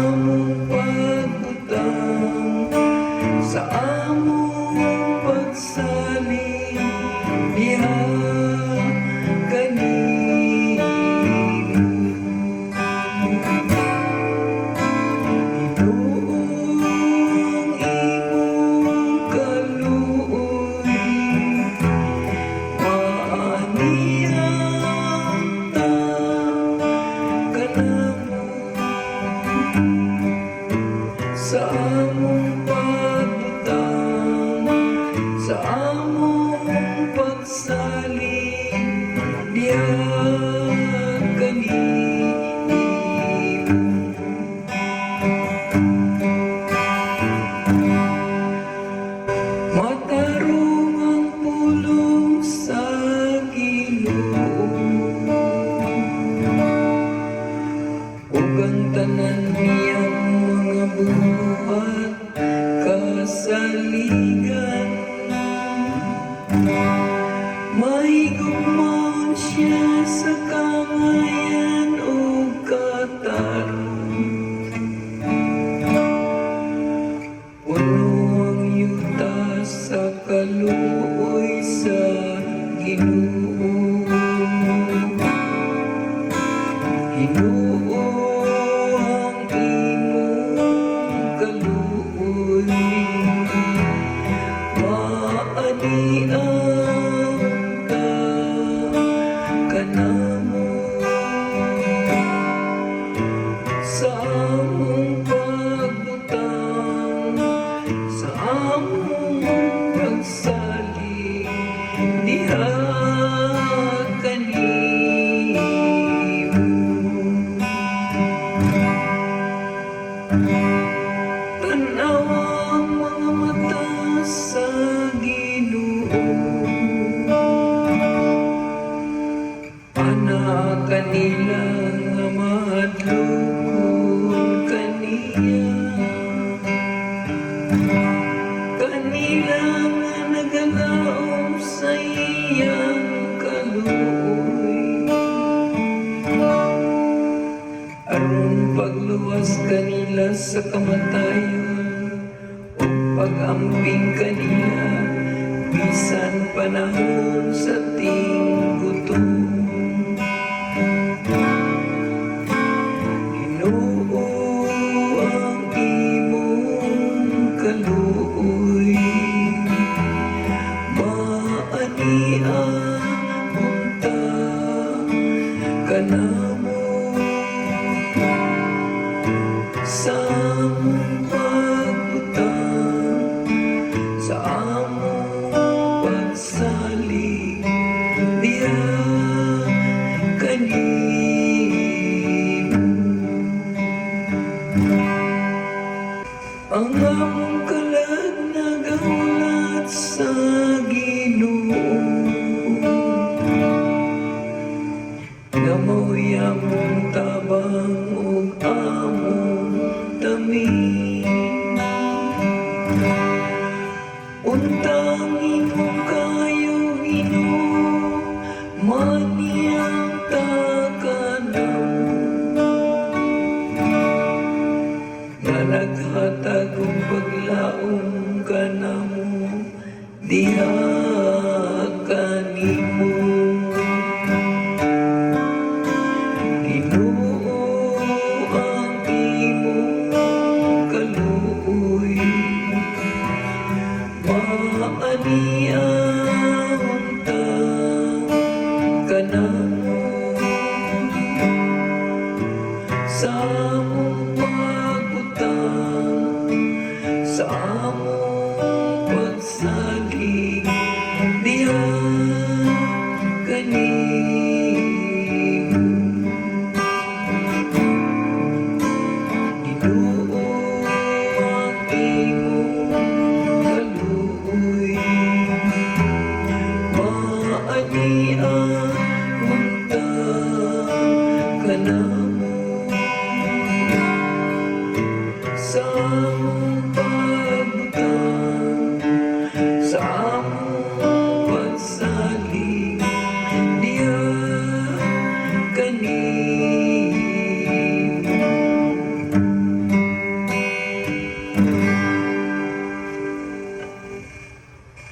among pagbutang, sa among pagsalig, diha kanimo. Hinuong imong kaluoy, maaniyang ta kanamo. Sa among pagbutang, sa among pagsalig, diha kanimo. Matarong ang pulong sa Ginoo, ug ang tanan niyang mga buhat kasaligan. Mahigugmaon siya sa kangayan ug katarong, puno ang yuta sa kaluoy sa Ginoo. Ginoo ang imong kaluoy, maaniang ka kanamo. Sa among pagbutang, sa among pagsalig, diha kanimo. Tanaw ang mga mata sa Ginoo, ana kanila nga mahadlokon kaniya. Kanila nga nagalaom sa iyang kaluoy, aron pagluwas kanila sa kamatayon, o pag-amping kanila bisan panahon sa tinggutom. Ginoo ang imong kaluoy, maaniang ta kanamo. Sa among pagbutang, sa among pagsalig, diha kanimo. Ang among kalag nagaulat sa Ginoo, nga mao'y among tabang ug among tamin. Untang imong kayo, Ginoo, maniyang ta kanamo, nga naghatag og paglaom kanamo, diha kanimo. Ginoo ang imong kaluoy, maaniang ta kanamo. Sa among pagbutang, sa among pagsalig, diha kanimo. Ginoo ang imong kaluoy, maaniang ta kanamo.